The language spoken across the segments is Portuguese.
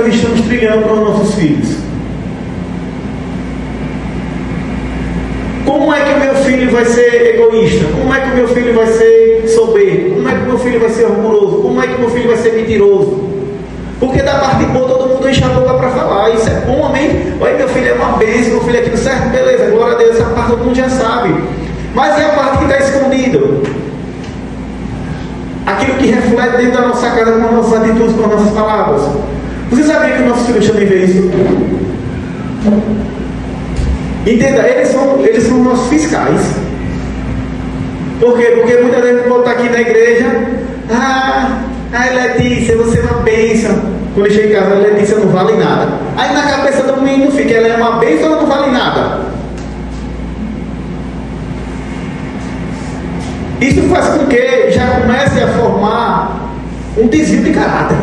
nós estamos trilhando para os nossos filhos? Como é que o meu filho vai ser egoísta? Como é que o meu filho vai ser soberbo? Como é que o meu filho vai ser orgulhoso? Como é que o meu filho vai ser mentiroso? Porque da parte boa todo mundo enche a boca para falar. Isso é bom, amém? Olha, meu filho é uma bênção, meu filho é aquilo certo, beleza, glória a Deus, essa parte todo mundo já sabe. Mas e a parte que está escondida? Aquilo que reflete dentro da nossa casa com as nossas atitudes, com as nossas palavras. Você sabia que os nossos filhos também veem isso? Entenda, eles são nossos fiscais. Por quê? Porque muitas vezes eu vou estar aqui na igreja. Letícia, você é uma bênção. Quando eu chego em casa, Letícia não vale nada. Aí na cabeça do menino fica, ela é uma bênção ou não vale nada? Isso faz com que já comece a formar um desvio de caráter.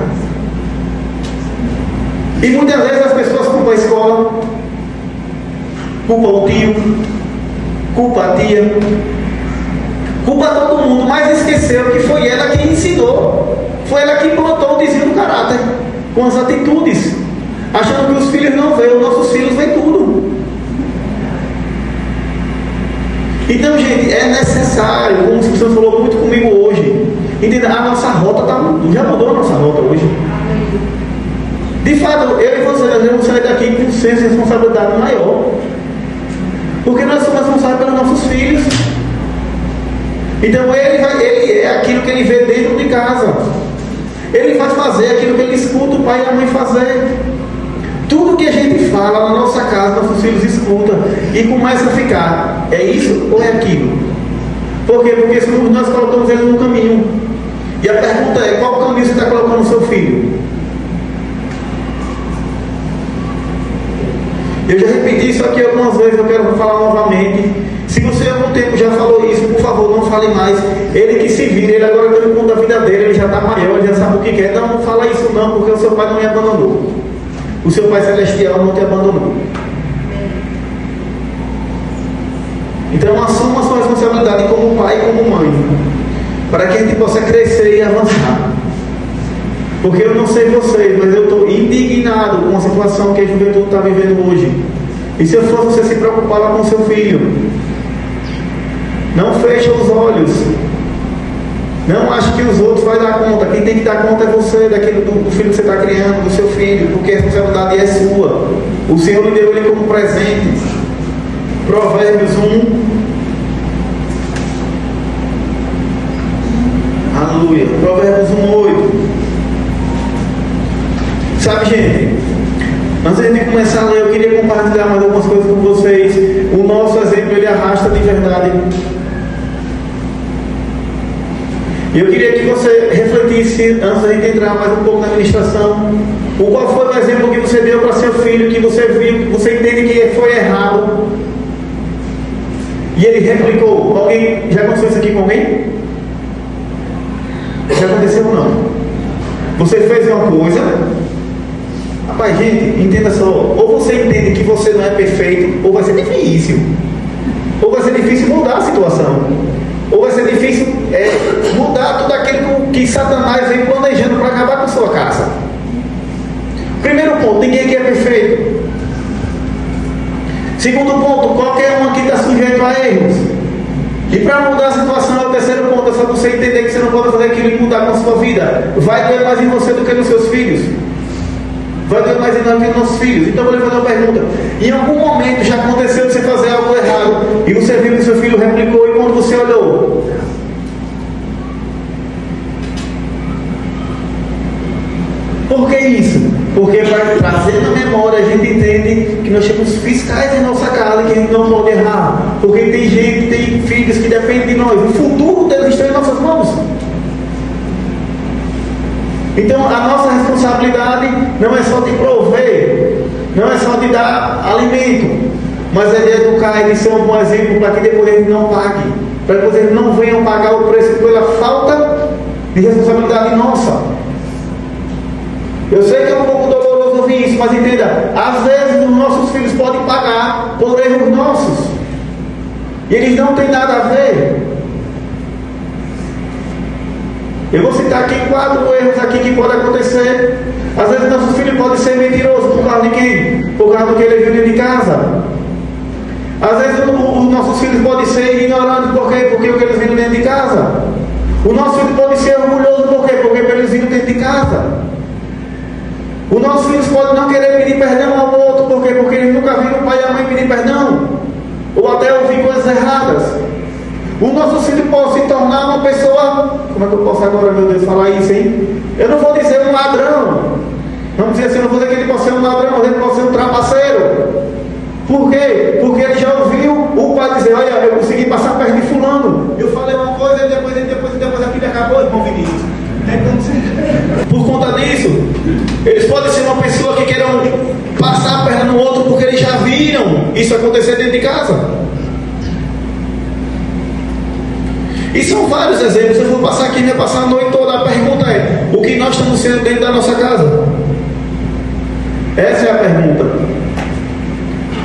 E muitas vezes as pessoas culpam a escola, culpa o tio, culpa a tia, culpa todo mundo, mas esqueceu que foi ela que ensinou, foi ela que plantou o desvio do caráter, com as atitudes, achando que os filhos não veem, os nossos filhos veem tudo. Então, gente, é necessário, como o Senhor falou muito comigo hoje, entenda, a nossa rota já mudou a nossa rota hoje. De fato, eu e você, nós vamos sair daqui com um senso de responsabilidade maior. Porque nós somos responsáveis pelos nossos filhos. Então ele é aquilo que ele vê dentro de casa. Ele vai fazer aquilo que ele escuta o pai e a mãe fazer. Tudo que a gente fala na nossa casa, nossos filhos escutam e começam a ficar, é isso ou é aquilo? Por quê? Porque nós colocamos ele no caminho. E a pergunta é, qual caminho você está colocando no seu filho? Eu já repeti isso aqui algumas vezes, eu quero falar novamente. Se você há algum tempo já falou isso, por favor, não fale mais. Ele que se vira, ele agora está no ponto da vida dele, ele já está maior, ele já sabe o que quer. Não fala isso não, porque o seu pai não me abandonou. O seu Pai Celestial não te abandonou. Então assuma a sua responsabilidade como pai e como mãe, para que a gente possa crescer e avançar. Porque eu não sei vocês, mas eu estou indignado com a situação que a juventude está vivendo hoje. E se eu fosse, você se preocupava com seu filho. Não feche os olhos. Não ache que os outros vão dar conta. Quem tem que dar conta é você, daquele do filho que você está criando, do seu filho, porque a responsabilidade é sua. O Senhor lhe deu ele como presente. Provérbios 1. Aleluia. Provérbios 1:8. Sabe, gente, antes de começar a ler, eu queria compartilhar mais algumas coisas com vocês. O nosso exemplo, ele arrasta de verdade. E eu queria que você refletisse, antes de entrar mais um pouco na administração, qual foi o exemplo que você deu para seu filho, que você viu, que você entende que foi errado, e ele replicou. Alguém já aconteceu isso aqui com alguém? Já aconteceu ou não? Você fez uma coisa, rapaz, gente, entenda só, ou você entende que você não é perfeito, ou vai ser difícil. Ou vai ser difícil mudar a situação. Ou vai ser difícil mudar tudo aquilo que Satanás vem planejando para acabar com a sua casa. Primeiro ponto, ninguém aqui é perfeito. Segundo ponto, qualquer um aqui está sujeito a erros. E para mudar a situação é o terceiro ponto, é só você entender que você não pode fazer aquilo e mudar com a sua vida. Vai doer mais em você do que nos seus filhos. Vai doer mais em nós do que nos nossos filhos. Então eu vou lhe fazer uma pergunta. Em algum momento já aconteceu de você fazer algo errado e você viu que seu filho replicou e quando você olhou? Por que isso? Porque para trazer na memória a gente entende que nós temos fiscais em nossa casa, que a gente não pode errar. Porque tem gente, tem filhos que dependem de nós. O futuro deles está em nossas mãos. Então a nossa responsabilidade não é só de prover, não é só de dar alimento, mas é de educar e de ser um bom exemplo para que depois eles não paguem, para que depois eles não venham pagar o preço pela falta de responsabilidade nossa. Eu sei que é um pouco doloroso ouvir isso, mas entenda, às vezes os nossos filhos podem pagar por erros nossos, e eles não têm nada a ver. Eu vou citar aqui 4 erros aqui que podem acontecer. Às vezes nosso filho pode ser mentiroso por causa de quem? Por causa do que ele viu dentro de casa. Às vezes os nossos filhos podem ser ignorantes, por quê? Porque o que eles viram dentro de casa. O nosso filho pode ser orgulhoso, por quê? Porque eles viram dentro de casa. Os nossos filhos podem não querer pedir perdão ao outro, por quê? Porque eles nunca viram o pai e a mãe pedir perdão, ou até ouvir coisas erradas. O nosso filho pode se tornar uma pessoa, como é que eu posso agora, meu Deus, falar isso, hein? Eu não vou dizer um ladrão, vamos dizer assim, eu não vou dizer que ele pode ser um ladrão, mas ele pode ser um trapaceiro. Por quê? Porque ele já ouviu o pai dizer, olha, eu consegui passar perto de fulano, eu falei uma coisa, e depois aquilo acabou, irmão Vinícius. Por conta disso, eles podem ser uma pessoa que queiram passar a perna no outro porque eles já viram isso acontecer dentro de casa. E são vários exemplos. Eu vou passar aqui, vai passar a noite toda. A pergunta é: o que nós estamos sendo dentro da nossa casa? Essa é a pergunta.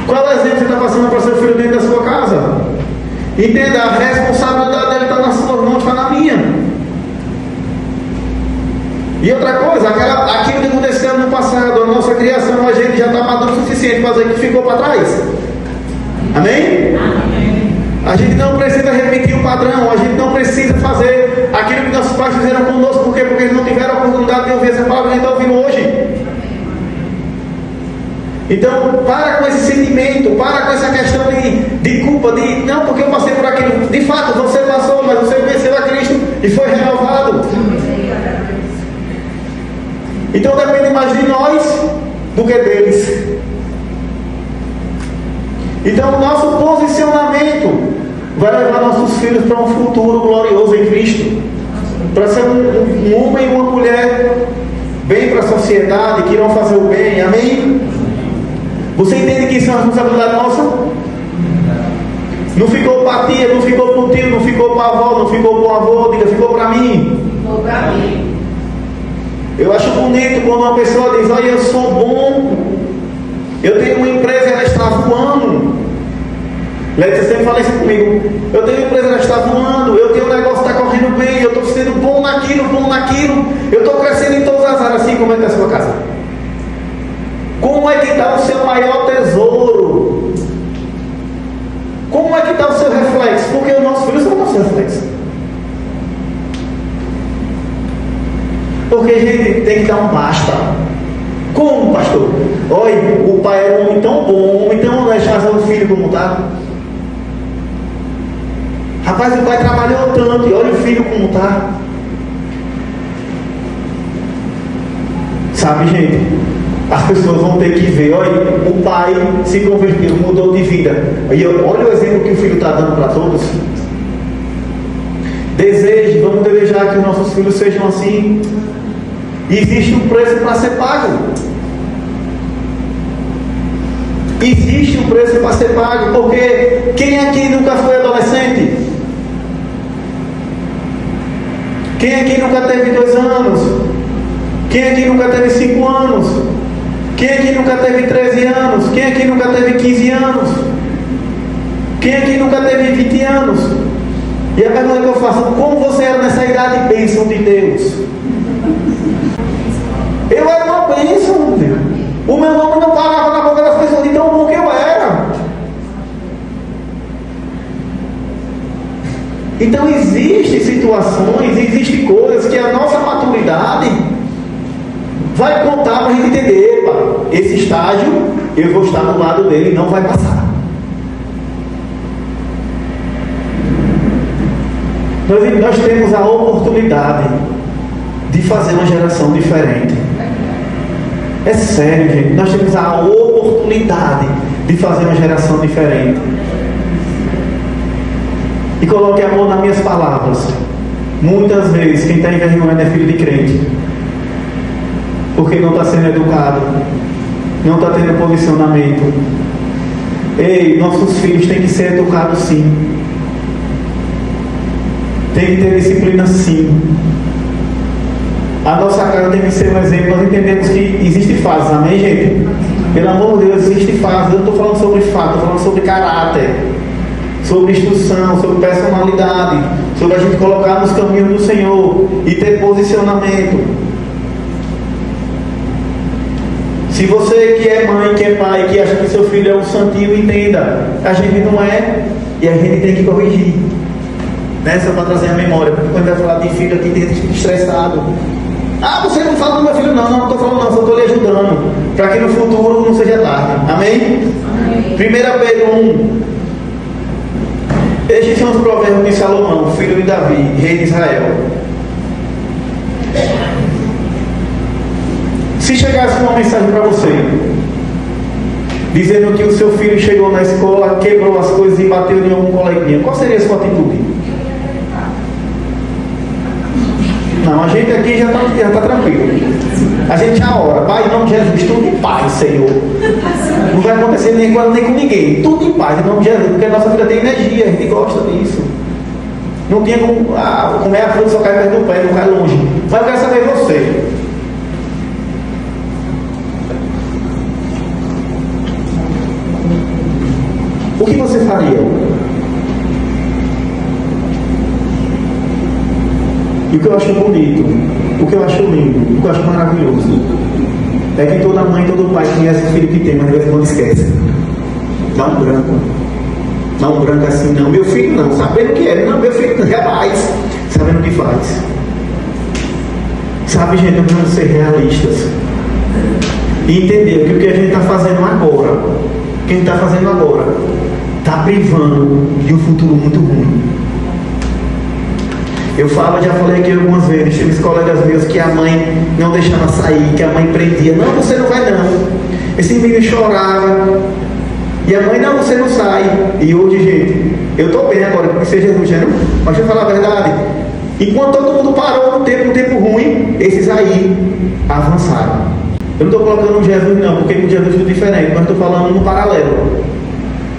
Qual exemplo você está passando para seu filho dentro da sua casa? Entenda, a responsabilidade dele está nas suas mãos, está na minha. E outra coisa, aquilo que aconteceu no passado, a nossa criação, a gente já está maduro o suficiente para dizer que ficou para trás. Amém? Amém? A gente não precisa repetir o padrão, a gente não precisa fazer aquilo que nossos pais fizeram conosco, porque eles não tiveram a oportunidade de ouvir essa palavra que a gente está ouvindo hoje. Então, para com esse sentimento, para com essa questão de culpa, não, porque eu passei por aquilo. De fato, você passou, mas você conheceu a Cristo e foi renovado. Então depende mais de nós do que deles. Então o nosso posicionamento vai levar nossos filhos para um futuro glorioso em Cristo. Para ser um homem e uma mulher bem para a sociedade, que irão fazer o bem. Amém? Você entende que isso é uma responsabilidade nossa? Não ficou para a tia, não ficou para o tio, não ficou para a avó, não ficou para o avô, diga, ficou para mim. Ficou para mim. Eu acho bonito quando uma pessoa diz, olha, eu sou bom, eu tenho uma empresa, ela está voando. Letícia sempre fala isso comigo. Eu tenho uma empresa, ela está voando, eu tenho um negócio que está correndo bem, eu estou sendo bom naquilo, eu estou crescendo em todas as áreas. Assim, como é que está a sua casa? Como é que está o seu maior tesouro? Como é que está o seu reflexo? Porque os nossos filhos são o nosso reflexo. Porque a gente tem que dar um basta. Como, pastor? Olha, o pai era um homem tão bom, então não deixa fazer o filho como está. Rapaz, o pai trabalhou tanto, e olha o filho como está. Sabe, gente, as pessoas vão ter que ver, olha, o pai se converteu, mudou de vida. E olha o exemplo que o filho está dando para todos. Deseje, vamos desejar que os nossos filhos sejam assim. Existe um preço para ser pago. Existe um preço para ser pago, porque quem aqui nunca foi adolescente? Quem aqui nunca teve 2 anos? Quem aqui nunca teve 5 anos? Quem aqui nunca teve 13 anos? Quem aqui nunca teve 15 anos? Quem aqui nunca teve 20 anos? E a pergunta que eu faço, como você era nessa idade bênção de Deus? Eu era uma bênção, meu Deus. O meu nome não parava na boca das pessoas de tão bom que eu era. Então existem situações, existem coisas que a nossa maturidade vai contar para a gente entender, epa, esse estágio eu vou estar do lado dele e não vai passar. Nós temos a oportunidade de fazer uma geração diferente. É sério, gente. Nós temos a oportunidade de fazer uma geração diferente. E coloque a mão nas minhas palavras. Muitas vezes quem está envergonhando é filho de crente, porque não está sendo educado, não está tendo posicionamento. Ei, nossos filhos têm que ser educados sim. Tem que ter disciplina sim. A nossa casa tem que ser um exemplo. Nós entendemos que existem fases, amém, gente? Pelo amor de Deus, existem fases. Eu não estou falando sobre fato, estou falando sobre caráter, sobre instrução, sobre personalidade, sobre a gente colocar nos caminhos do Senhor e ter posicionamento. Se você que é mãe, que é pai, que acha que seu filho é um santinho, entenda, a gente não é, e a gente tem que corrigir. Né? Só para trazer a memória, porque quando vai falar de filho aqui dentro, fica estressado. Ah, você não fala do meu filho? Não, não estou falando não, só estou lhe ajudando, para que no futuro não seja tarde. Amém? 1 Pedro 1. Estes são os provérbios de Salomão, filho de Davi, rei de Israel. Se chegasse uma mensagem para você, dizendo que o seu filho chegou na escola, quebrou as coisas e bateu em algum coleguinha, qual seria a sua atitude? Não, a gente aqui já está tranquilo. A gente já ora, Pai, em nome de Jesus, tudo em paz, Senhor. Não vai acontecer nem com ela, nem com ninguém. Tudo em paz, em nome de Jesus, porque a nossa vida tem energia, a gente gosta disso. Não tinha como comer a fruta, só cai perto do pé, não cai longe. Mas eu quero saber você. O que você faria? E o que eu acho bonito, o que eu acho lindo, o que eu acho maravilhoso, é que toda mãe, todo pai conhece o filho que tem, mas não esquece. Dá um branco. Dá um branco assim, não. Meu filho não, sabendo o que é. Não, meu filho não, jamais. Sabendo o que faz. Sabe, gente, vamos ser realistas. E entender que o que a gente está fazendo agora, o que a gente está fazendo agora, está privando de um futuro muito ruim. Eu já falei aqui algumas vezes, tinha uns colegas meus que a mãe não deixava sair, que a mãe prendia, não, você não vai não. Esse menino chorava, e a mãe, não, você não sai. E hoje, gente, eu estou bem agora, porque seja Jesus, né? Mas deixa eu falar a verdade, enquanto todo mundo parou no tempo ruim, esses aí avançaram. Eu não estou colocando Jesus não, porque com Jesus é tudo diferente, mas estou falando no paralelo.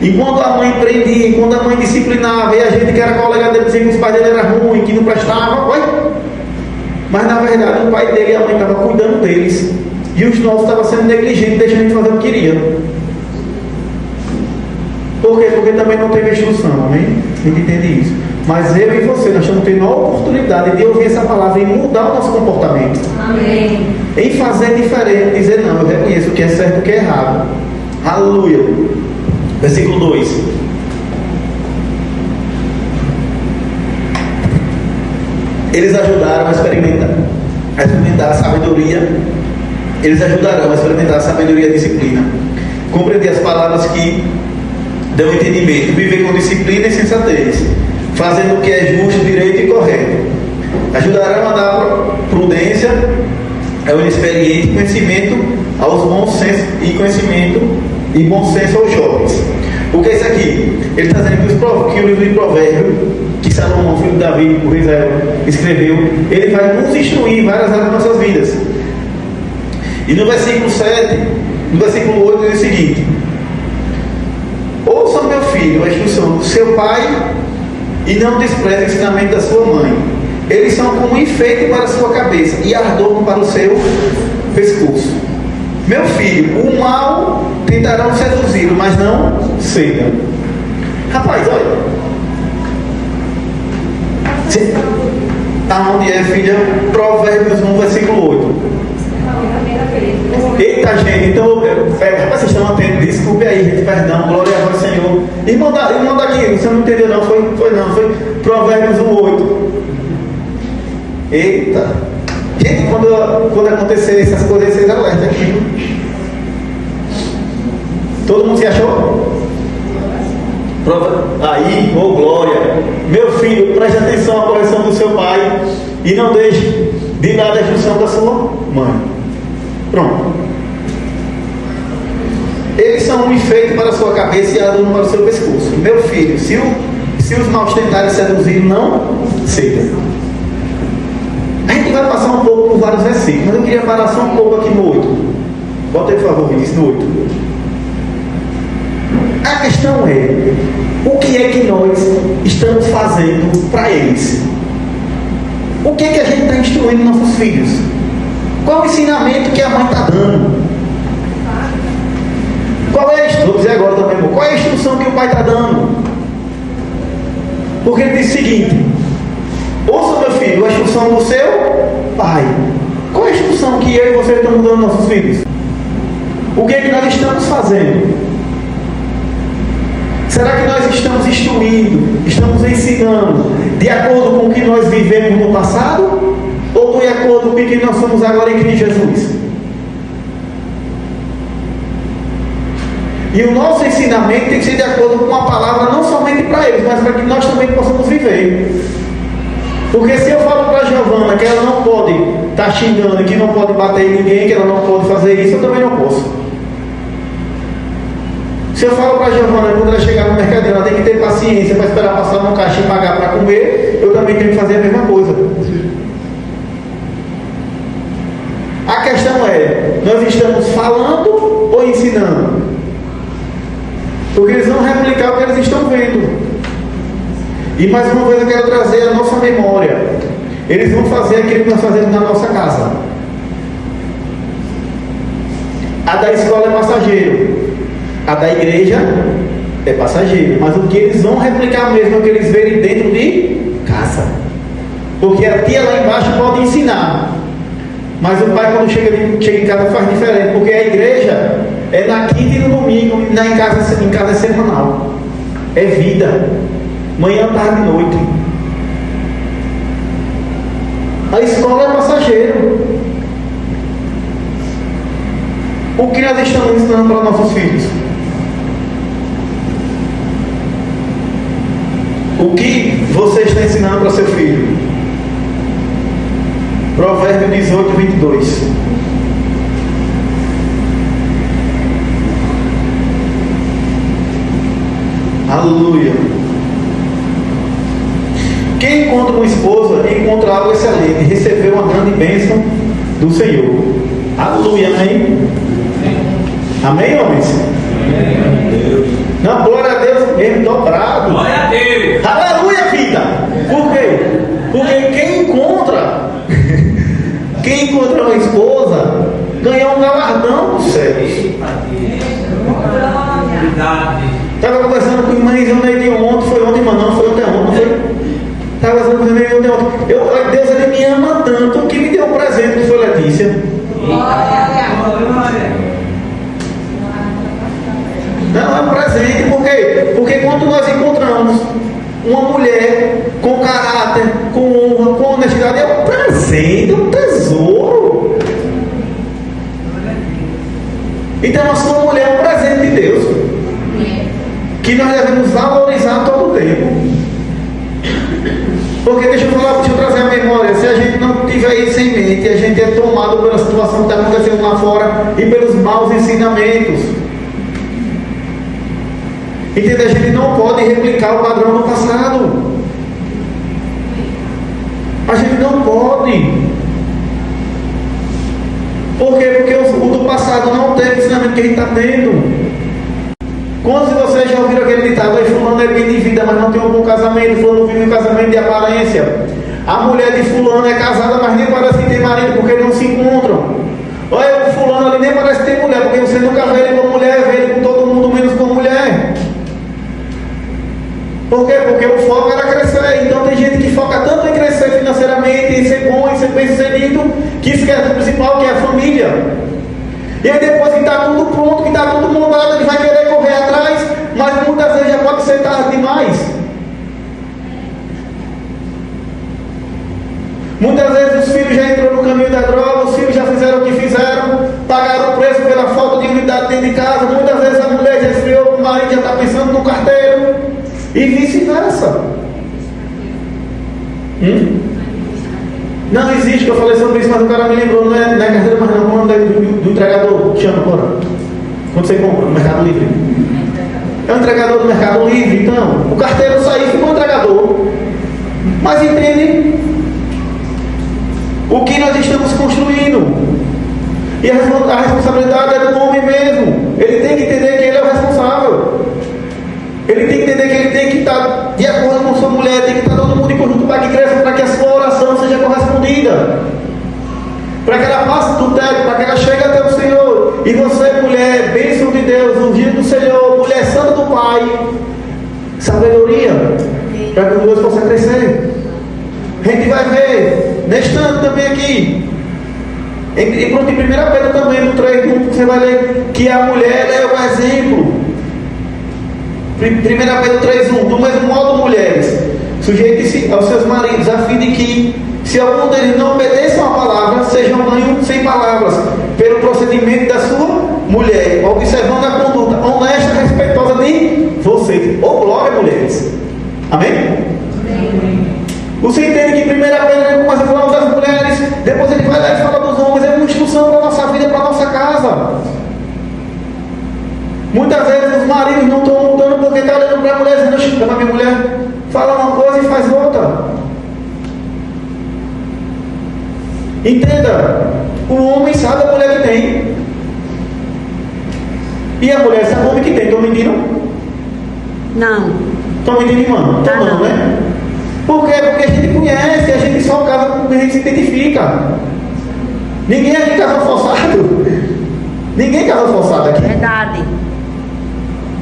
E quando a mãe prendia, quando a mãe disciplinava, e a gente que era colega dele dizia que os pais dele eram ruins, que não prestavam, mas na verdade o pai dele e a mãe estavam cuidando deles, e os nossos estavam sendo negligentes, deixando de fazer o que queriam. Por quê? Porque também não teve instrução, amém? A gente entende isso. Mas eu e você, nós estamos tendo a oportunidade de ouvir essa palavra e mudar o nosso comportamento. Amém. Em fazer diferente, dizer não, eu reconheço o que é certo e o que é errado. Aleluia. Versículo 2. Eles ajudaram a experimentar a sabedoria. Eles ajudarão a experimentar a sabedoria e a disciplina. Compreender as palavras que dão entendimento. Viver com disciplina e sensatez. Fazendo o que é justo, direito e correto. Ajudarão a dar prudência ao inexperiente, conhecimento aos bons sensos e conhecimento e bom senso aos jovens. O que é isso aqui? Ele está dizendo que o livro de Provérbios, que Salomão, filho de Davi, o rei Israel, escreveu, ele vai nos instruir em várias áreas das nossas vidas. E no versículo 7, no versículo 8, diz o seguinte: ouça, meu filho, a instrução do seu pai e não despreze o ensinamento da sua mãe. Eles são como enfeite para a sua cabeça e ardor para o seu pescoço. Meu filho, o mal tentarão seduzi-lo, mas não ceda. Rapaz, olha. Aonde é, filha? Provérbios 1, versículo 8. Eita, gente, então, rapaz, vocês estão atentos, desculpe aí, gente, perdão, glória a Deus, Senhor. Irmão daqui, você não entendeu não, foi Provérbios 1, 8. Eita. Gente, quando acontecer essas coisas, vocês alertam aqui. Todo mundo se achou? Aí, ô glória. Meu filho, preste atenção à correção do seu pai e não deixe de dar a instrução da sua mãe. Pronto. Eles são um enfeite para a sua cabeça e adorno para o seu pescoço. Meu filho, se os maus tentarem seduzir, não ceda. A gente vai passar um pouco por vários versículos, mas eu queria parar só um pouco aqui no 8. Bota aí, por favor, Vinícius, no 8. A questão é, o que é que nós estamos fazendo para eles? O que é que a gente está instruindo nossos filhos? Qual o ensinamento que a mãe está dando? Qual é a instrução? Vou dizer agora também, irmão. Qual é a instrução que o pai está dando? Porque ele diz o seguinte: ouça, meu filho, a instrução do seu pai. Qual é a instrução que eu e você estamos dando aos nossos filhos? O que é que nós estamos fazendo? Será que nós estamos instruindo, estamos ensinando de acordo com o que nós vivemos no passado? Ou de acordo com o que nós somos agora em Cristo Jesus? E o nosso ensinamento tem que ser de acordo com a palavra, não somente para eles, mas para que nós também possamos viver. Porque se eu falo para a Giovana que ela não pode estar xingando, que não pode bater em ninguém, que ela não pode fazer isso, eu também não posso. Se eu falo para a Giovana que quando ela chegar no mercado, ela tem que ter paciência para esperar passar no caixa e pagar para comer, eu também tenho que fazer a mesma coisa. A questão é, nós estamos falando ou ensinando? Porque eles vão replicar o que eles estão vendo. E mais uma vez eu quero trazer a nossa memória. Eles vão fazer aquilo que nós fazemos na nossa casa. A da escola é passageiro. A da igreja é passageiro. Mas o que eles vão replicar mesmo é o que eles verem dentro de casa. Porque a tia lá embaixo pode ensinar. Mas o pai quando chega em casa faz diferente. Porque a igreja é na quinta e no domingo. E em casa é semanal. É vida. Manhã, tarde e noite. A escola é passageiro. O que nós estamos ensinando para nossos filhos? O que você está ensinando para seu filho? Provérbio 18, 22. Aleluia. Quem encontra uma esposa, encontra algo excelente, recebeu uma grande bênção do Senhor. Aleluia, amém? Amém, homens? Não, glória a Deus mesmo, dobrado. Glória a Deus. Aleluia, vida. Por quê? Porque quem encontra uma esposa, ganha um galardão dos céus. Estava conversando com a irmã Neide ontem, foi ontem, mas não foi ontem, não foi? Estava conversando com a irmã Neide ontem. Deus, ele me ama tanto que me deu um presente, que foi Letícia. Não, é um presente, por quê? Porque quando nós encontramos uma mulher com caráter, com honra, com honestidade, é um presente, um tesouro. Então a sua mulher é um presente de Deus, que nós devemos valorizar todo o tempo. Porque deixa eu trazer a memória, se a gente não tiver isso em mente, a gente é tomado pela situação que está acontecendo lá fora e pelos maus ensinamentos. Entende? A gente não pode replicar o padrão do passado. A gente não pode. Por quê? Porque o do passado não tem o ensinamento que a gente está tendo. Quantos de vocês já ouviram aquele ditado? Fulano é bem de vida, mas não tem um bom casamento. Fulano vive um casamento de aparência. A mulher de fulano é casada, mas nem parece que tem marido, porque não se encontram. Olha, o fulano ali nem parece que tem mulher, porque você nunca vê ele com mulher, vê ele com todo mundo, menos com mulher. Por quê? Porque o foco era crescer. Então tem gente que foca tanto em crescer financeiramente, em ser bom, em ser bem-sucedido, que esquece do principal, que é a família. E aí depois que está tudo pronto, que está tudo montado, ele vai querer correr atrás, mas muitas vezes já pode ser tarde demais. Muitas vezes os filhos já entraram no caminho da droga, os filhos já fizeram o que fizeram, pagaram o preço pela falta de unidade dentro de casa. Muitas vezes a mulher já esfriou, o marido já está pensando no carteiro, e vice-versa. Não existe, que eu falei sobre isso, mas o cara me lembrou, não é carteira, mas não, quando é do entregador, chama agora. Quando você compra no Mercado Livre. É um entregador do Mercado Livre, então. O carteiro saiu e ficou entregador. Mas entende o que nós estamos construindo. E a responsabilidade é do homem mesmo. Ele tem que entender que ele é o responsável. Ele tem que entender que ele tem que estar de acordo com sua mulher, tem que estar todo mundo em conjunto para que cresça, para que a sua oração seja correspondida, para que ela passe do teto, para que ela chegue até o Senhor. E você, mulher, bênção de Deus, ungido do Senhor, mulher santa do Pai, sabedoria, para que Deus possa crescer. A gente vai ver, neste ano também aqui, em 1 Pedro também, no 3, você vai ler que a mulher é o exemplo. 1 Pedro 3:1, do mesmo modo, mulheres, sujeitem-se aos seus maridos, a fim de que, se algum deles não obedeçam à palavra, sejam ganhos sem palavras, pelo procedimento da sua mulher, observando a conduta honesta e respeitosa de vocês. Ô glória, mulheres! Amém? Você entende que 1 Pedro ele começa falando das mulheres, depois ele vai lá e fala dos homens, é uma instrução para a nossa vida, para a nossa casa. Muitas vezes os maridos não estão lutando porque estão olhando para a mulher dizendo, chama a minha mulher, fala uma coisa e faz outra. Entenda, o homem sabe a mulher que tem. E a mulher sabe o homem que tem. Estão mentindo? Não. Estão mentindo, irmão? Então não, né? Por quê? Porque a gente conhece, a gente só casa com quem a gente se identifica. Ninguém aqui casa forçado. Ninguém casa forçado aqui. Verdade.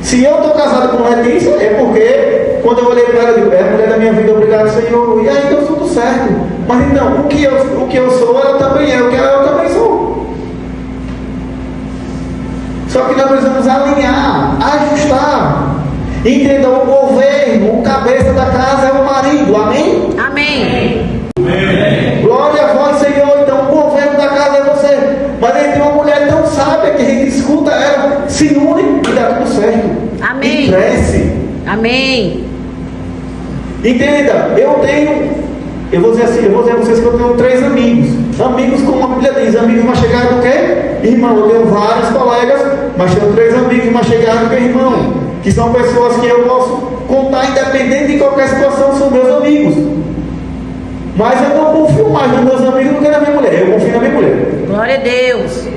Se eu estou casado com Letícia, é porque quando eu olhei para ela, eu digo, é a mulher da minha vida, obrigado, Senhor. E aí deu tudo certo. Mas então, o que eu sou, ela também é. O que ela também sou. Só que nós precisamos alinhar, ajustar. Entenda, o governo, o cabeça da casa é o marido. Amém? Amém. Amém. Glória a vós, Senhor. Então, o governo da casa é você. Mas aí tem uma mulher tão sábia que a gente escuta ela, se une e dá tudo certo. Amém. E cresce. Amém. Entenda, eu vou dizer a vocês que eu tenho 3 amigos. Amigos, como a Bíblia diz, amigos mais chegados do que irmão. Eu tenho vários colegas, mas tenho 3 amigos mais chegados do que irmão. Que são pessoas que eu posso contar independente de qualquer situação, são meus amigos. Mas eu não confio mais nos meus amigos do que na minha mulher. Eu confio na minha mulher. Glória a Deus.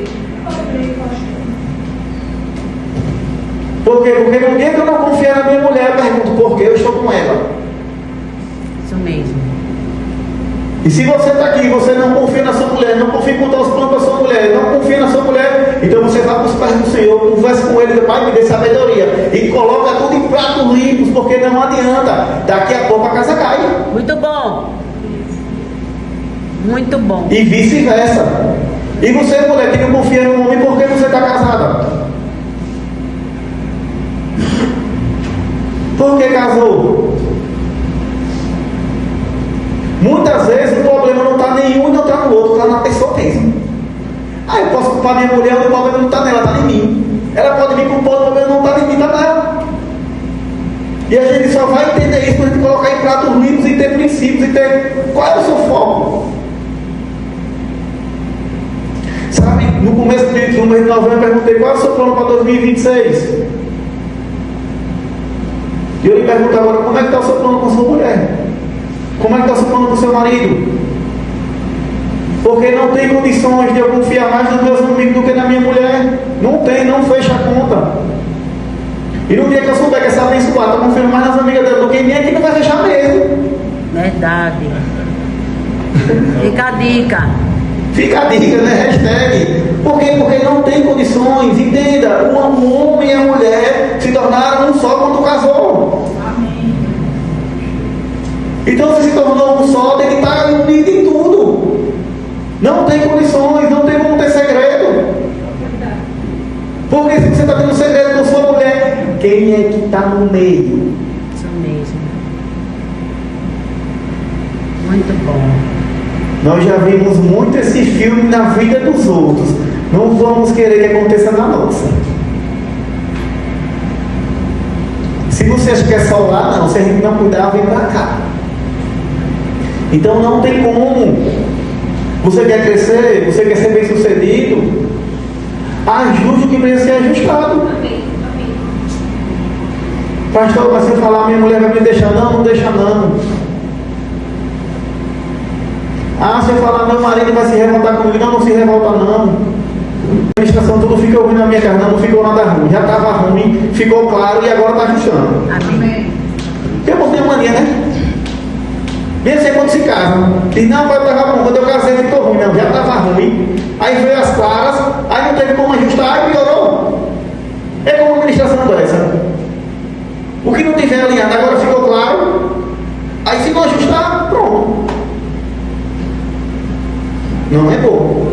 Por quê? Porque no dia que eu não confiar na minha mulher, eu pergunto por que eu estou com ela. Isso mesmo. E se você está aqui e você não confia na sua mulher, não confia em contar os planos da sua mulher, não confia na sua mulher, então você vai para os pés do Senhor, converse com ele, Pai, me dê sabedoria, e coloca tudo em pratos limpos, porque não adianta, daqui a pouco a casa cai. Muito bom. Muito bom. E vice-versa. E você, mulher, que não confia no homem, por que você está casada? Por que casou? Muitas vezes o problema não está nenhum e não está no outro, está na pessoa mesmo. Eu posso culpar minha mulher, o problema não está nela, está em mim. Ela pode me culpar, o problema não está em mim, está nela. E a gente só vai entender isso quando a gente colocar em pratos limpos e ter princípios e ter qual é o seu foco. Sabe, no começo do mês de novembro eu perguntei qual é o seu plano para 2026. E eu lhe pergunto agora, como é que está o seu plano com a sua mulher? Como é que está o seu plano com o seu marido? Porque não tem condições de eu confiar mais nos meus amigos do que na minha mulher. Não tem, não fecha a conta. E no dia que eu souber que essa abençoada está confiando mais nas amigas dela do que em mim, aqui não vai fechar mesmo. Verdade. Fica a dica. Fica a dica, né? Hashtag. Por quê? Porque não tem condições. Entenda, o homem e a mulher se tornaram um só quando casou. Amém. Então, se tornou um só, tem que estar unido em tudo. Não tem condições, não tem como ter segredo. Porque se você está tendo segredo com sua mulher, quem é que está no meio? Isso mesmo. Muito bom. Nós já vimos muito esse filme na vida dos outros. Não vamos querer que aconteça na nossa. Se você acha que é só lá, não. Se a gente não cuidar, vem para cá. Então não tem como. Você quer crescer? Você quer ser bem sucedido? Ajuste o que precisa ser ajustado. Pastor, mas se eu falar, minha mulher vai me deixar? Não, não deixa não. Se eu falar, meu marido vai se revoltar comigo? Não, não se revolta não. A administração tudo fica ruim na minha casa. Não, não ficou nada ruim. Já estava ruim, ficou claro e agora está ajustando. Amém. Porque eu tenho mania, né? Vem assim quando se casa. Diz, não, vai estava bom. Quando eu casei ficou ruim. Não, já estava ruim. Aí veio as claras, aí não teve como ajustar, aí piorou. É como uma administração dessa. O que não tiver alinhado agora ficou claro. Aí se não ajustar, pronto. Não é bom.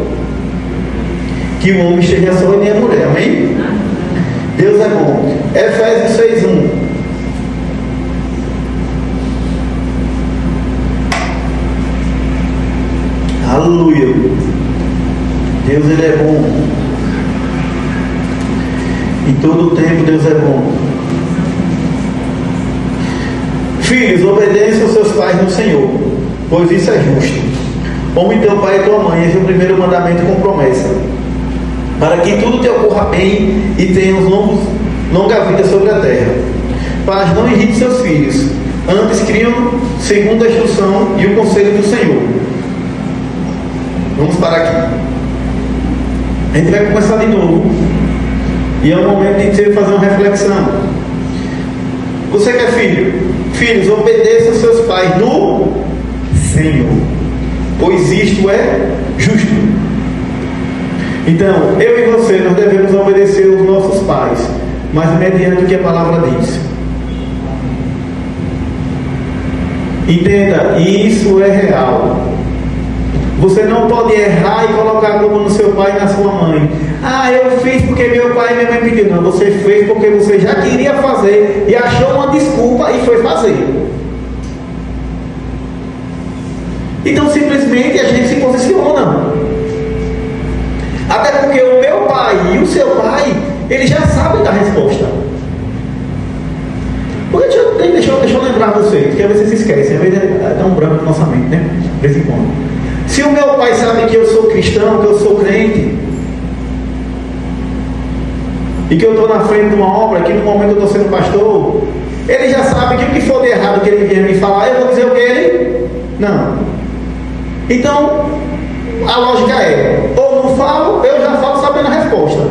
Que o homem esteja só e nem a mulher, amém? Efésios 6:1. Aleluia. Deus, Ele é bom. Em todo o tempo Deus é bom. Filhos, obedeçam aos seus pais no Senhor, pois isso é justo. Honre teu pai e tua mãe, esse é o primeiro mandamento com promessa, para que tudo te ocorra bem e tenhas longa vida sobre a terra. Pais, não irrite seus filhos, antes criam segundo a instrução e o conselho do Senhor. Vamos parar aqui. A gente vai começar de novo. E é o momento de você fazer uma reflexão. Você que é filho, filhos, obedeçam seus pais no Senhor, pois isto é justo. Então, eu e você, nós devemos obedecer aos nossos pais, mas mediante o que a palavra diz. Entenda, isso é real. Você não pode errar e colocar a culpa no seu pai e na sua mãe. Ah, eu fiz porque meu pai e minha mãe pediram. Não, você fez porque você já queria fazer e achou uma desculpa e foi fazer. Então simplesmente a gente se posiciona. Até porque o meu pai e o seu pai, eles já sabem da resposta. Porque deixa eu lembrar vocês, que às vezes vocês se esquecem, às vezes é tão branco na nossa mente, né? De vez em quando. Se o meu pai sabe que eu sou cristão, que eu sou crente, e que eu estou na frente de uma obra, que no momento eu estou sendo pastor, ele já sabe que o que for de errado que ele vier me falar, eu vou dizer o que ele? Não. Então, a lógica é, ou não falo, eu já falo sabendo a resposta.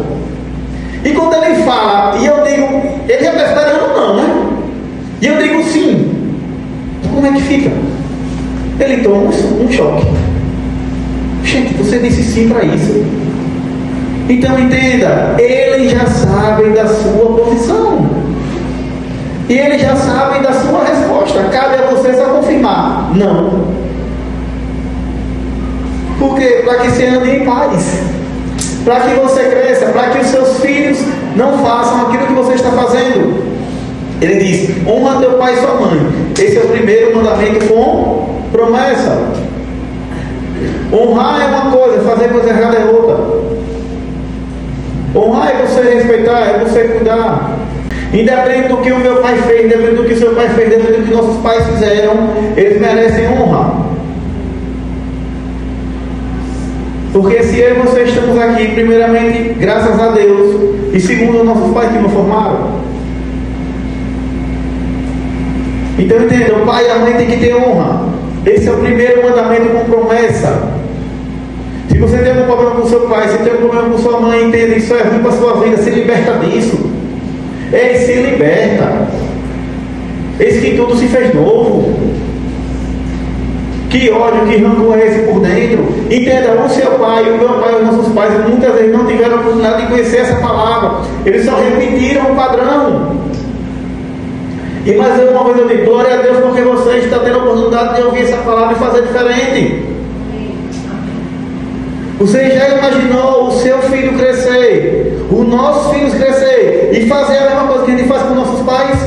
E quando ele fala, e eu digo, ele já está esperando não, né? E eu digo sim, como é que fica? Ele toma um choque. Gente, você disse sim para isso. Então entenda, eles já sabem da sua posição. E eles já sabem da sua resposta. Cabe a você só confirmar. Não. Por quê? Para que você ande em paz. Para que você cresça. Para que os seus filhos não façam aquilo que você está fazendo. Ele diz, honra teu pai e sua mãe. Esse é o primeiro mandamento com promessa. Honrar é uma coisa, fazer coisa errada é outra. Honrar é você respeitar, é você cuidar. Independente do que o meu pai fez, independente do que o seu pai fez, independente do que nossos pais fizeram, eles merecem honra. Porque se eu e você estamos aqui, primeiramente, graças a Deus, e segundo, nossos pais que nos formaram. Então entenda, o pai e a mãe tem que ter honra. Esse é o primeiro mandamento com promessa. Se você tem um problema com seu pai, se tem um problema com sua mãe, entenda, isso é ruim para a sua vida, se liberta disso. Ele se liberta. Eis que tudo se fez novo. Que ódio, que rancor é esse por dentro? Entenda, o seu pai, o meu pai, os nossos pais, muitas vezes não tiveram a oportunidade de conhecer essa palavra. Eles só repetiram o padrão. E mais uma vez eu digo, glória a Deus, porque você está tendo a oportunidade de ouvir essa palavra e fazer diferente. Você já imaginou o seu filho crescer, os nossos filhos crescer e fazer a mesma coisa que a gente faz com nossos pais?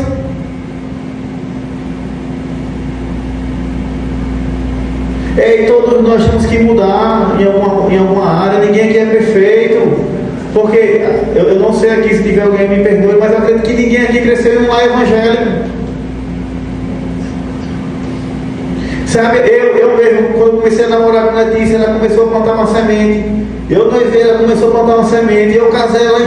E todos nós temos que mudar em alguma área, ninguém aqui é perfeito. Porque eu não sei aqui, se tiver alguém me perdoe, mas eu acredito que ninguém aqui cresceu em um lar evangélico. Sabe, eu mesmo, quando comecei a namorar com a Letícia, ela começou a plantar uma semente. Eu noivei, ela começou a plantar uma semente. Eu casei, ela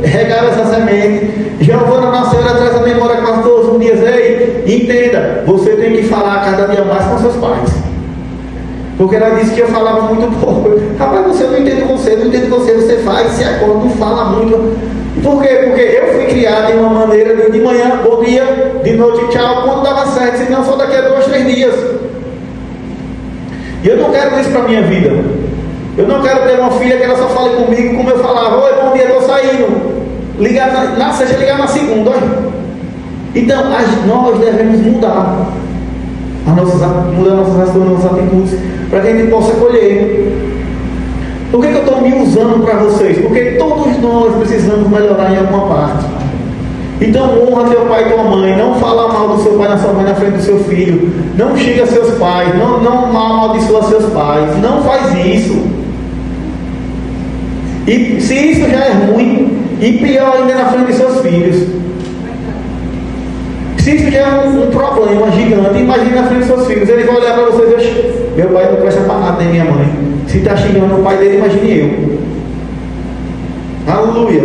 regava essa semente. Giovana nasceu atrás da memória 14 dias. Ei, entenda, você tem que falar cada dia mais com seus pais. Porque ela disse que eu falava muito pouco. Rapaz, você não entende você faz, se acorda, não fala muito. Por quê? Porque eu fui criado de uma maneira de manhã, bom dia, de noite, tchau, quando dava certo, senão só daqui a 2, 3 dias. E eu não quero isso para a minha vida. Eu não quero ter uma filha que ela só fale comigo como eu falava, oi, bom dia, estou saindo. Ligar na sexta, ligar na segunda. Então, nós devemos mudar nossas ações, nossas atitudes, para que a gente possa colher. Por que eu estou me usando para vocês? Porque todos nós precisamos melhorar em alguma parte. Então honra teu pai e tua mãe. Não fala mal do seu pai, na sua mãe, na frente do seu filho. Não xinga seus pais. Não amaldiçoa seus pais. Não faz isso. E se isso já é ruim, e pior ainda na frente de seus filhos. Se isso já é um problema gigante, imagine na frente dos seus filhos. Ele vai olhar para vocês e dizer: meu pai não presta para nada, nem minha mãe. Se está xingando o pai dele, imagine eu. Aleluia.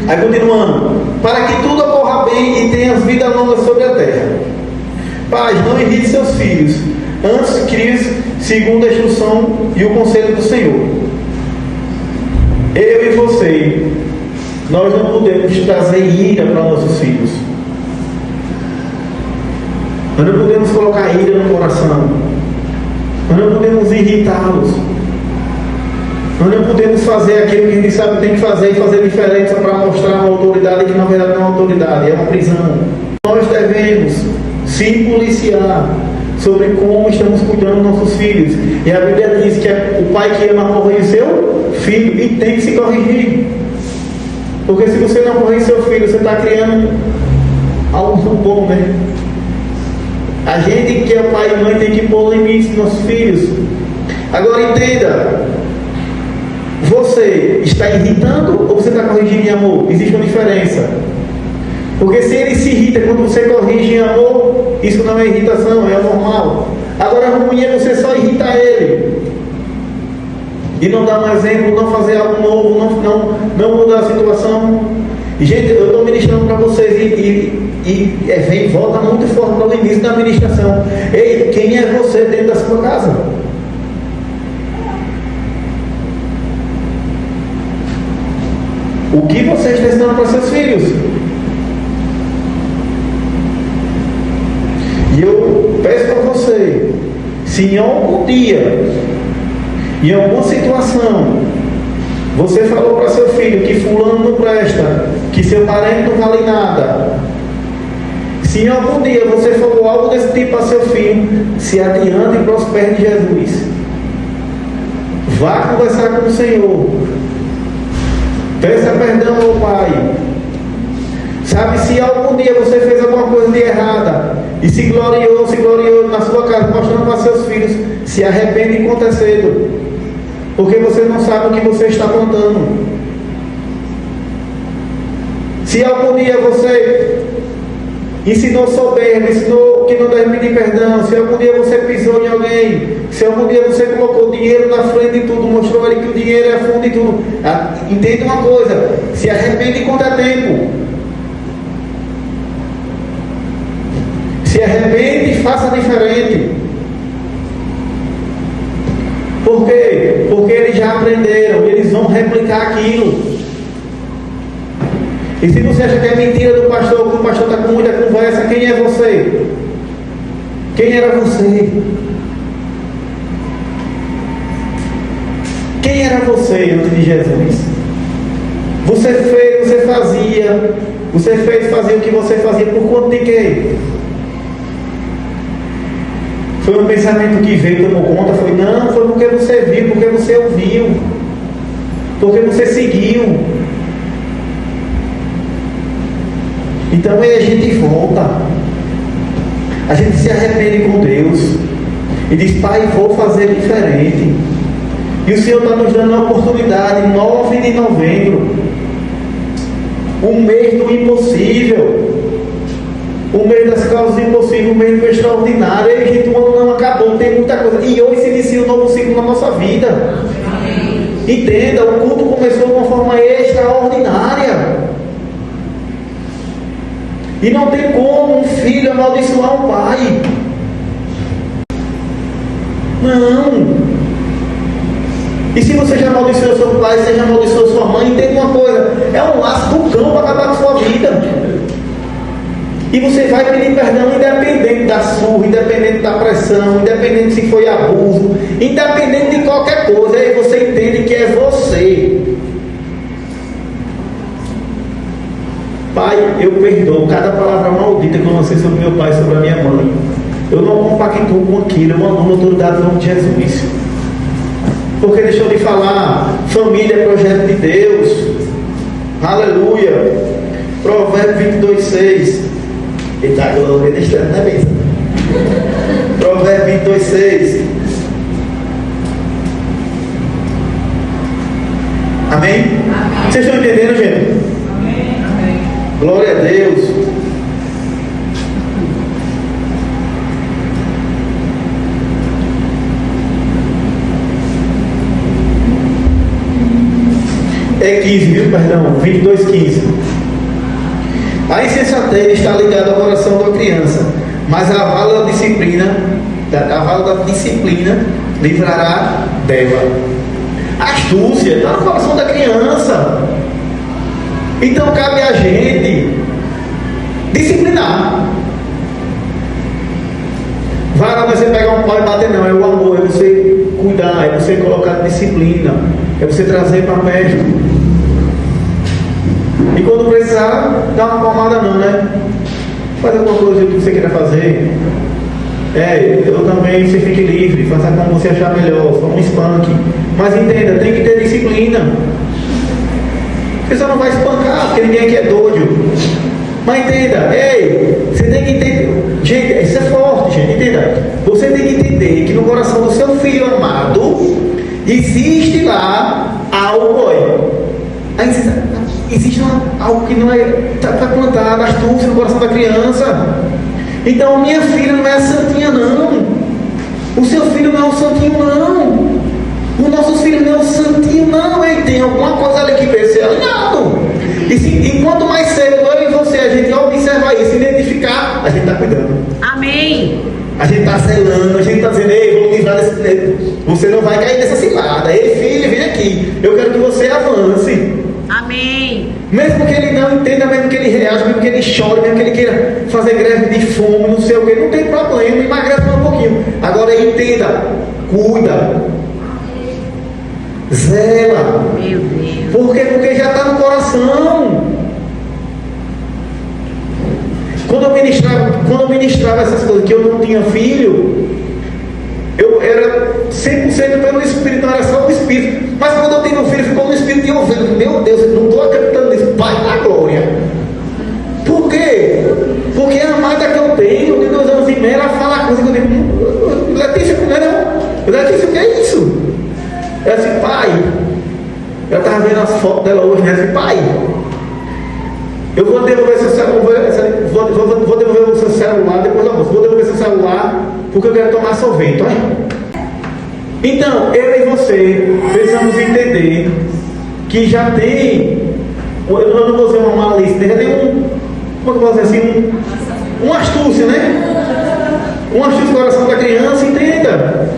Aí continuando: para que tudo ocorra bem e tenhas vida longa sobre a terra. Pais, não irrite seus filhos, antes cries segundo a instrução e o conselho do Senhor. Eu e você, nós não podemos trazer ira para nossos filhos. Nós não podemos colocar ira no coração. Nós não podemos irritá-los. Nós não podemos fazer aquilo que a gente sabe que tem que fazer e fazer diferente só para mostrar uma autoridade que na verdade não é uma autoridade, é uma prisão. Nós devemos se policiar sobre como estamos cuidando dos nossos filhos. E a Bíblia diz que é o pai que ama corrige seu filho e tem que se corrigir. Porque se você não corrige seu filho, você está criando algo bom, né? A gente que é pai e mãe tem que pôr limites nos nossos filhos. Agora entenda: você está irritando ou você está corrigindo em amor? Existe uma diferença. Porque se ele se irrita quando você corrige em amor, isso não é irritação, é normal. Agora ruim é você só irritar ele e não dar um exemplo, não fazer algo novo, não mudar a situação. E, gente, eu estou ministrando para vocês vem volta muito forte para o início da ministração. Ei, quem é você dentro da sua casa? O que você está ensinando para seus filhos? E eu peço para você, se em algum dia, em alguma situação, você falou para seu filho que fulano não presta, que seu parente não vale nada, se em algum dia você falou algo desse tipo para seu filho, se adiante e prospere de Jesus. Vá conversar com o Senhor. Peça perdão ao Pai. Sabe, se algum dia você fez alguma coisa de errada e se gloriou na sua casa, mostrando para seus filhos, se arrepende e conta cedo. Porque você não sabe o que você está contando. Se algum dia você ensinou soberba, ensinou que não deve pedir perdão, se algum dia você pisou em alguém, se algum dia você colocou dinheiro na frente de tudo, mostrou ele que o dinheiro é fundo de tudo, entenda uma coisa: se arrepende quando é tempo. Se arrepende e faça diferente. Por quê? Porque eles já aprenderam, eles vão replicar aquilo. E se você acha que é mentira do pastor, que o pastor está com muita conversa, quem é você? Quem era você? Quem era você antes de Jesus? Você fazia o que você fazia por conta de quê? Foi um pensamento que veio, tomou conta, foi porque você viu, porque você ouviu, porque você seguiu. Então aí a gente volta, a gente se arrepende com Deus e diz: Pai, vou fazer diferente. E o Senhor está nos dando uma oportunidade, 9 de novembro, um mês do impossível, o mês das causas impossíveis, o mês do extraordinário. E, gente, o ano não acabou, tem muita coisa. E hoje se inicia um novo ciclo na nossa vida. Entenda, o culto começou de uma forma extraordinária. E não tem como um filho amaldiçoar um pai. Não. E se você já amaldiçoou seu pai, você já amaldiçoou sua mãe, entenda uma coisa: é um laço do cão para acabar com a sua vida. E você vai pedir perdão independente da surra, independente da pressão, independente se foi abuso, independente de qualquer coisa. Aí você entende que é você. Pai, eu perdoo cada palavra maldita que eu lancei sobre meu pai, sobre a minha mãe. Eu não compactuo com aquilo, eu anulo a autoridade no nome de Jesus. Porque deixa eu lhe falar, família é projeto de Deus. Aleluia. Provérbios 22:6. Eita, glória, deixa na mesa. Provérbios 22:6. Amém? Vocês estão entendendo, gente? Amém. Glória a Deus. É 15, viu? Perdão, 22:15. A insensatez está ligada ao coração da criança, mas a vala da disciplina livrará dela. A astúcia está no coração da criança. Então cabe a gente disciplinar. Vara não é você pegar um pau e bater, não. É o amor, é você cuidar, é você colocar disciplina, é você trazer para perto. E quando precisar, dá uma palmada não, né? Faz alguma coisa que você queira fazer. Eu também, você fique livre, faça como você achar melhor, só um espanque. Mas entenda, tem que ter disciplina. Você só não vai espancar, porque ninguém aqui é doido. Mas entenda, você tem que entender. Gente, isso é forte, gente, entenda. Você tem que entender que no coração do seu filho amado existe lá algo, existe algo que não é. Está plantado, astúcia no coração da criança. Então, minha filha não é a santinha, não. O seu filho não é o santinho, não. O nosso filho não é o santinho, não. Ele tem alguma coisa ali que precisa ser alinhado. E quanto mais cedo eu e você, a gente observar isso, identificar, a gente está cuidando. Amém. A gente está selando, a gente está dizendo, ei, vamos livrar desse dedo. Você não vai cair nessa cilada. Ei, filho, vem aqui. Eu quero que você avance. Amém. Mesmo que ele não entenda, mesmo que ele reaja, mesmo que ele chore, mesmo que ele queira fazer greve de fome, não sei o que, não tem problema, emagrece um pouquinho. Agora entenda, cuida, zela. Meu Deus. Por quê? Porque já está no coração. Quando eu ministrava essas coisas, que eu não tinha filho, eu era 100% pelo Espírito, não era só o Espírito. Mas quando eu tenho um filho, ficou no Espírito e eu vendo, meu Deus, eu não estou acreditando nisso, Pai da glória. Por quê? Porque a amada que eu tenho, de 2 anos e meio, ela fala coisa que eu digo, Letícia, não é não? Letícia, o que é isso? Ela disse, pai, eu estava vendo as fotos dela hoje, né? Ela disse, pai, eu vou devolver seu celular, vou devolver o seu celular, depois do almoço, vou devolver seu celular, porque eu quero tomar sorvete, olha. Então, eu e você precisamos entender que já tem, eu não vou dizer uma malícia, já tem como eu posso dizer assim, uma astúcia, né? Uma astúcia no coração da criança, entenda.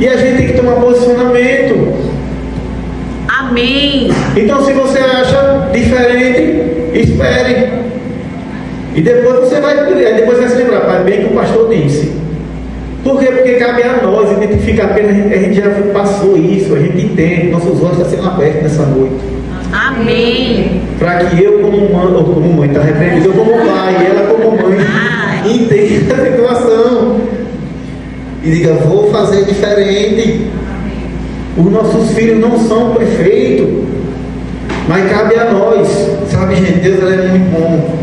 E a gente tem que tomar posicionamento. Amém. Então, se você acha diferente, espere. E depois você vai se lembrar, pai, bem que o pastor disse. Por quê? Porque cabe a nós identificar, porque a gente já passou isso, a gente entende, nossos olhos estão sendo abertos nessa noite. Amém. Para que eu como mãe, está repreendido, eu como pai, ela como mãe, entenda a situação. E diga, vou fazer diferente. Os nossos filhos não são perfeitos, mas cabe a nós, sabe, gente? Deus é muito bom.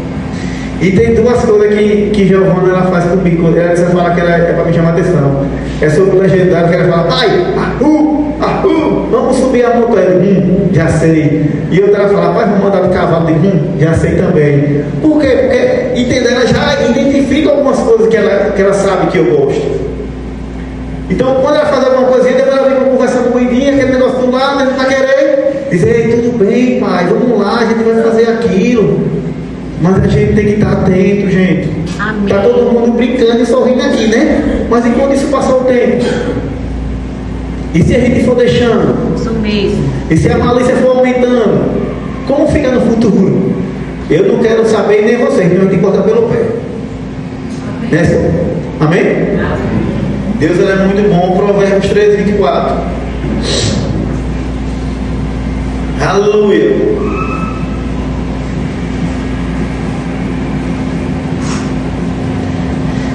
E tem 2 coisas que Giovana ela faz comigo. Ela fala que é para me chamar a atenção. É sobre o legendário que ela fala, pai, Arthur, vamos subir a montanha. Já sei. E outra ela fala, pai, vamos mandar de cavalo. Já sei também. Por quê? Porque, entendeu? Ela já identifica algumas coisas que ela sabe que eu gosto. Então, quando ela faz alguma coisinha, depois ela vem conversando com o Idinha, aquele negócio do lado, ela não está querendo. Diz, ei, tudo bem, pai, vamos lá, a gente vai fazer aquilo. Mas a gente tem que estar atento, gente. Amém. Está todo mundo brincando e sorrindo aqui, né? Mas enquanto isso passar o tempo, e se a gente for deixando, Isso mesmo. e se a malícia for aumentando, como fica no futuro? Eu não quero saber nem vocês, nem eu tenho que cortar pelo pé. Né? Amém? Deus ele é muito bom. Provérbios 13:24. Aleluia.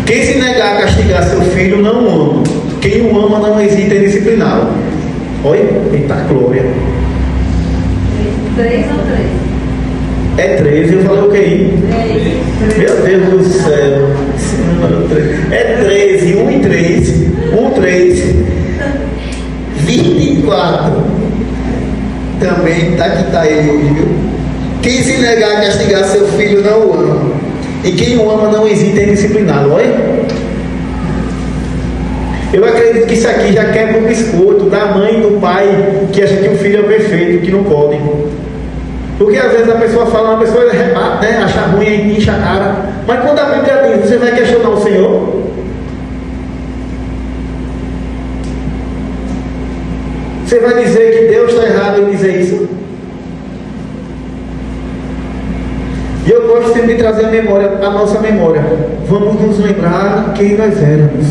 Quem se negar a castigar seu filho não o ama. Quem o ama não hesita em discipliná-lo. Olha, eita glória. 3 ou 3? É 13, eu falei o que? 3. Meu Deus do céu. É 13, 1 e 3. 1, 3. 24. Também tá que tá ele hoje, viu? Quem se negar a castigar seu filho não o ama. E quem o ama não hesita em discipliná-lo, olha. Eu acredito que isso aqui já quebra o biscoito da mãe e do pai que acha que o filho é perfeito, que não pode. Porque às vezes a pessoa fala, uma pessoa rebate, né? Acha ruim, enche a cara. Mas quando a Bíblia diz, você vai questionar o Senhor? Você vai dizer que Deus está errado em dizer isso? E eu gosto sempre de trazer a nossa memória. Vamos nos lembrar quem nós éramos.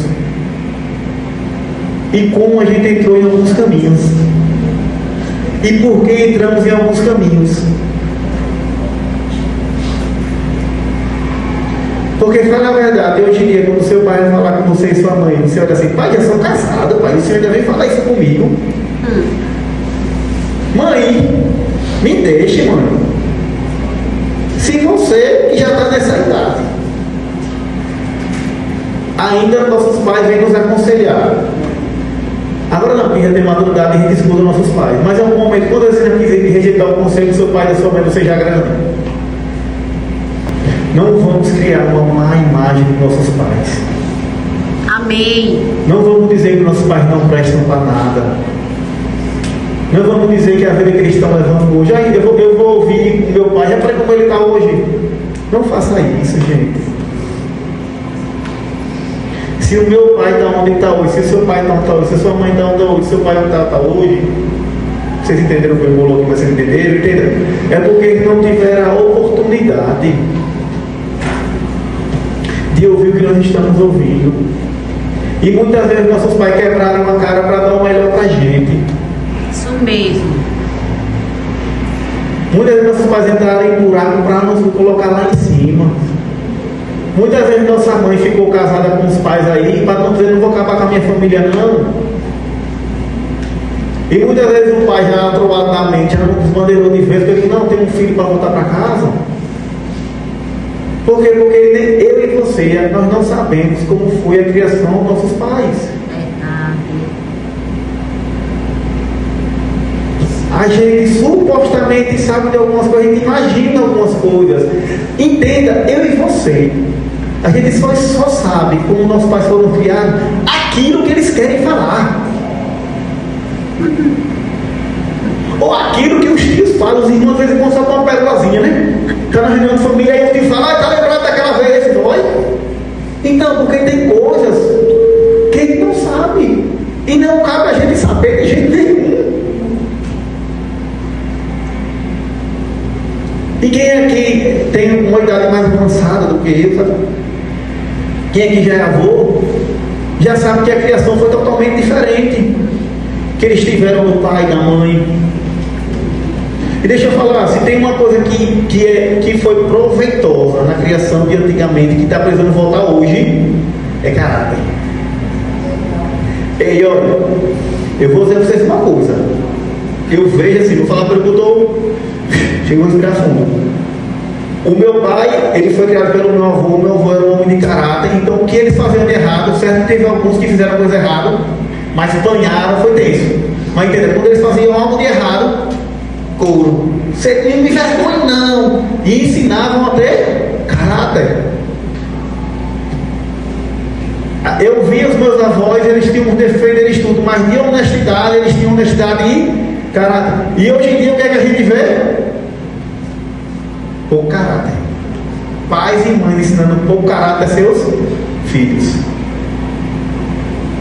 E como a gente entrou em alguns caminhos. E por que entramos em alguns caminhos. Porque fala a verdade, hoje em dia, quando seu pai vai falar com você e sua mãe, você olha assim, pai, eu sou casado, pai, o senhor ainda vem falar isso comigo. Mãe, me deixe, mãe. Se você que já está nessa idade, ainda nossos pais vêm nos aconselhar. Agora não, porque já tem maturidade e a gente escuta nossos pais. Mas em algum momento, quando você não quiser rejeitar o conselho do seu pai e da sua mãe, você já grande. Não vamos criar uma má imagem dos nossos pais. Amém. Não vamos dizer que nossos pais não prestam para nada. Não vamos dizer que a vida cristã nós vamos hoje. Ainda eu vou ouvir o meu pai, já falei como ele está hoje. Não faça isso, gente. Se o meu pai está onde está hoje, se o seu pai não está hoje, se a sua mãe está onde está hoje, se o seu pai não está hoje, vocês entenderam o que eu coloquei, mas vocês entenderam? É porque eles não tiveram a oportunidade de ouvir o que nós estamos ouvindo. E muitas vezes nossos pais quebraram a cara para dar o melhor para a gente. Isso mesmo. Muitas vezes nossos pais entraram em buraco para nos colocar lá em cima. Muitas vezes nossa mãe ficou casada com os pais aí, para não dizer, não vou acabar com a minha família não. E muitas vezes o pai já aprovado na mente, já nos bandeirou de vez, porque não, tem um filho para voltar para casa. Por quê? Porque eu e você, nós não sabemos como foi a criação dos nossos pais. A gente supostamente sabe de algumas coisas, a gente imagina algumas coisas. Entenda, eu e você, a gente só sabe como nossos pais foram criados aquilo que eles querem falar. Ou aquilo que os tios falam, os irmãos às vezes vão só com uma pérorazinha, né? Está na reunião de família e o tio fala, está lembrado daquela vez, dói? Então, porque tem coisas que a gente não sabe. E não cabe a gente saber de jeito nenhum. E quem aqui tem uma idade mais avançada do que eu, sabe? Quem aqui já é avô, já sabe que a criação foi totalmente diferente. Que eles tiveram do pai e da mãe. E deixa eu falar, se tem uma coisa que foi proveitosa na criação de antigamente, que está precisando voltar hoje, é caráter. E olha, eu vou dizer para vocês uma coisa. Eu vejo assim, vou falar para o chegou a inspirar fundo. O meu pai, ele foi criado pelo meu avô era um homem de caráter, então o que eles faziam de errado, certo? Teve alguns que fizeram coisa errada, mas apanharam, foi tenso. Mas entendeu? Quando eles faziam algo de errado, couro. Você não me vergonha não. E ensinavam a ter caráter. Eu vi os meus avós, eles tinham um defeito, eles tudo, mas de honestidade, eles tinham honestidade e caráter. E hoje em dia o que é que a gente vê? Pouco caráter. Pais e mães ensinando pouco caráter a seus filhos.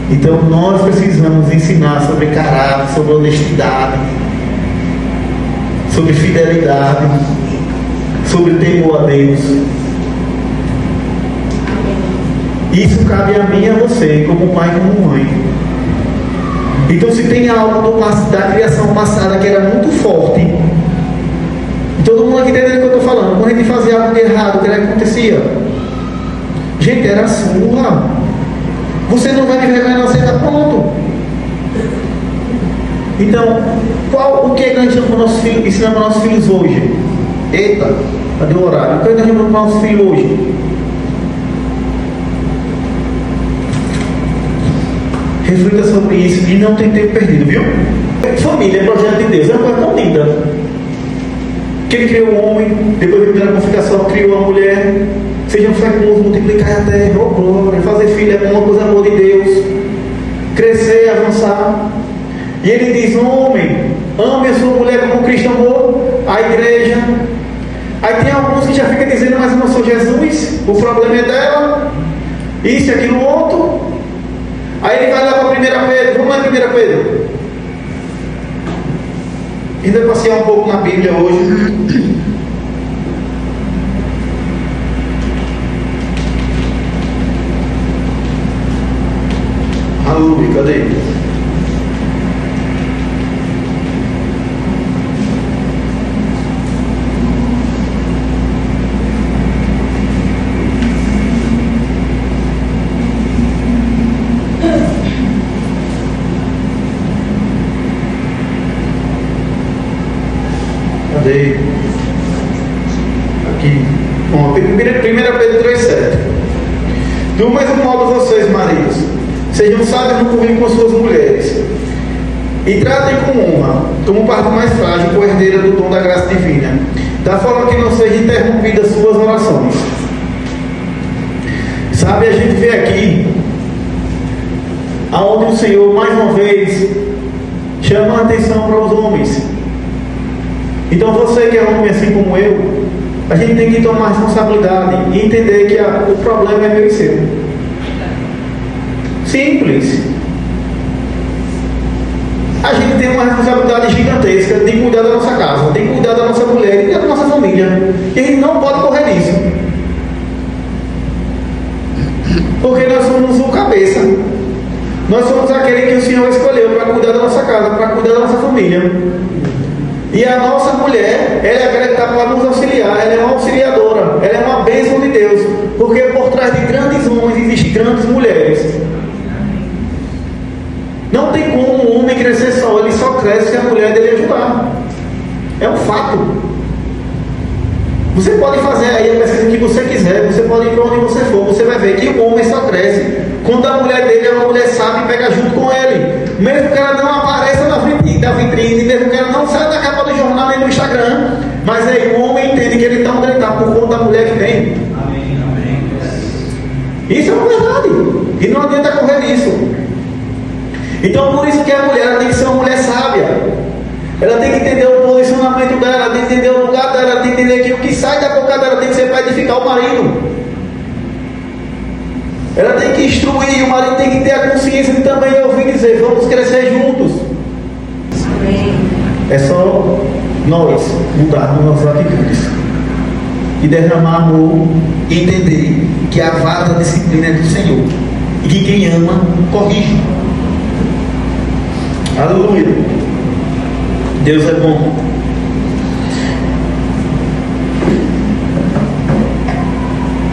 Então nós precisamos ensinar sobre caráter, sobre honestidade, sobre fidelidade, sobre temor a Deus. Isso cabe a mim e a você, como pai e como mãe. Então se tem algo da criação passada que era muito forte, e todo mundo aqui entende o que eu estou falando. Quando a gente fazia algo de errado, o que era que acontecia? Gente, era surra. Você não vai me vergonhar, não, você está pronto. Então, o que é que nós ensinamos para nossos filhos hoje? Eita, cadê o horário? O que é que nós ensinamos para nossos filhos hoje? Reflita sobre isso e não tem tempo perdido, viu? Família é projeto de Deus, é uma coisa tão linda. Que Ele criou o homem, depois da primeira configuração criou a mulher. Sejam fecundos, multiplicar a terra, oh glória, fazer filho é uma coisa boa de Deus. Crescer, avançar. E Ele diz: homem, ame a sua mulher como Cristo amou a igreja. Aí tem alguns que já ficam dizendo: mas eu não sou Jesus, o problema é dela, isso e aquilo outro. Aí ele vai lá para 1 Pedro, vamos lá em 1 Pedro. Ainda passear um pouco na Bíblia hoje. Aleluia, cadê? Aqui, bom, 1 Pedro 3,7. Do mesmo modo, vocês, maridos, sejam sábios no convívio com suas mulheres e tratem com honra, como parte mais frágil, com herdeira do dom da graça divina, da forma que não sejam interrompidas suas orações. Sabe, a gente vê aqui aonde o Senhor mais uma vez chama a atenção para os homens. Então você que é homem assim como eu, a gente tem que tomar responsabilidade e entender que o problema é meu e seu. Simples. A gente tem uma responsabilidade gigantesca de cuidar da nossa casa, de cuidar da nossa mulher, de cuidar da nossa família. E a gente não pode correr disso. Porque nós somos o cabeça. Nós somos aquele que o Senhor escolheu para cuidar da nossa casa, para cuidar da nossa família. E a nossa mulher, ela é aquela que está para nos auxiliar, ela é uma auxiliadora, ela é uma bênção de Deus, porque por trás de grandes homens existem grandes mulheres. Não tem como um homem crescer só, ele só cresce se a mulher dele ajudar. É um fato. Você pode fazer aí a pesquisa que você quiser, você pode ir para onde você for, você vai ver que o homem só cresce quando a mulher dele é uma mulher sábia e pega junto com ele. Mesmo que ela não apareça na vitrine, mesmo que ela não saia da capa do jornal nem do Instagram, mas aí o homem entende que ele está onde ele está por conta da mulher que tem. Amém, amém. Isso é uma verdade. E não adianta correr disso. Então por isso que a mulher ela tem que ser uma mulher sábia. Ela tem que entender o posicionamento dela, ela tem que entender o lugar dela, ela tem que entender que o que sai da boca dela tem que ser para edificar o marido. Ela tem que instruir, o marido tem que ter a consciência de também ouvir dizer: vamos crescer juntos. É só nós mudarmos nossas atitudes e derramar amor e entender que a vara da disciplina é do Senhor e que quem ama corrige. Aleluia. Deus é bom.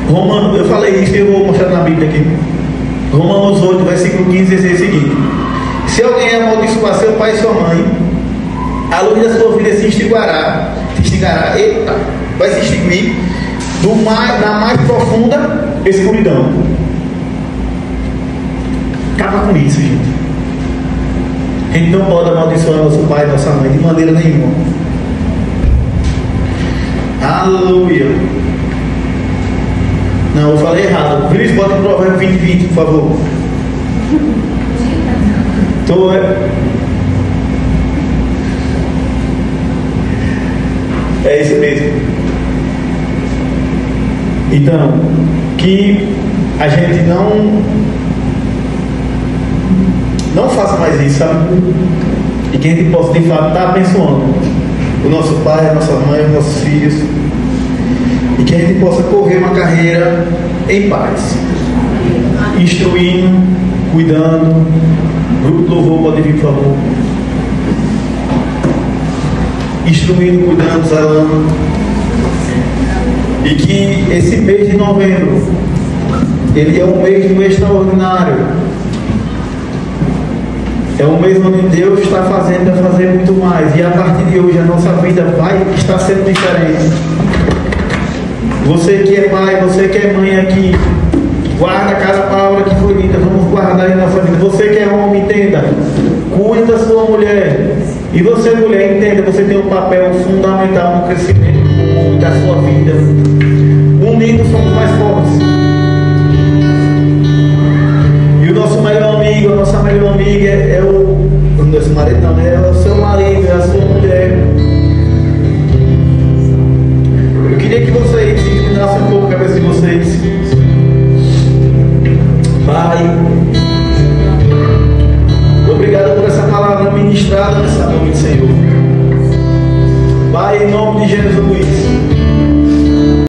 Romanos, eu falei isso e eu vou mostrar na Bíblia aqui. Romanos 8, versículo 15 diz o seguinte: se alguém amaldiçoar seu pai e sua mãe, a luz da sua vida se extinguirá, vai se extinguir na mais profunda escuridão. Acaba com isso, gente. A gente não pode amaldiçoar nosso pai e nossa mãe de maneira nenhuma. Aleluia. Não, eu falei errado. Vinícius, bota o Provérbio 20, por favor. É isso mesmo. Então, que a gente não faça mais isso, sabe? E que a gente possa de fato estar abençoando o nosso pai, a nossa mãe, os nossos filhos, e que a gente possa correr uma carreira em paz, instruindo, cuidando. Grupo do louvor pode vir, por favor. Instruindo, cuidando, zelando. E que esse mês de novembro, ele é um mês do extraordinário. É um mês onde Deus está fazendo, vai fazer muito mais. E a partir de hoje a nossa vida vai estar sendo diferente. Você que é pai, você que é mãe aqui, guarda cada palavra que foi dita. Vamos guardar em nossa vida. Você que é homem, entenda. Cuide da sua mulher. E você, mulher, entenda. Você tem um papel fundamental no crescimento da sua vida. Unidos somos mais fortes. E o nosso melhor amigo, a nossa melhor amiga é o nosso marido, não, né? É o seu marido, é a sua mulher. Eu queria que vocês inclinassem um pouco a cabeça de vocês. Pai, obrigado por essa palavra ministrada nessa noite, Senhor. Pai, em nome de Jesus,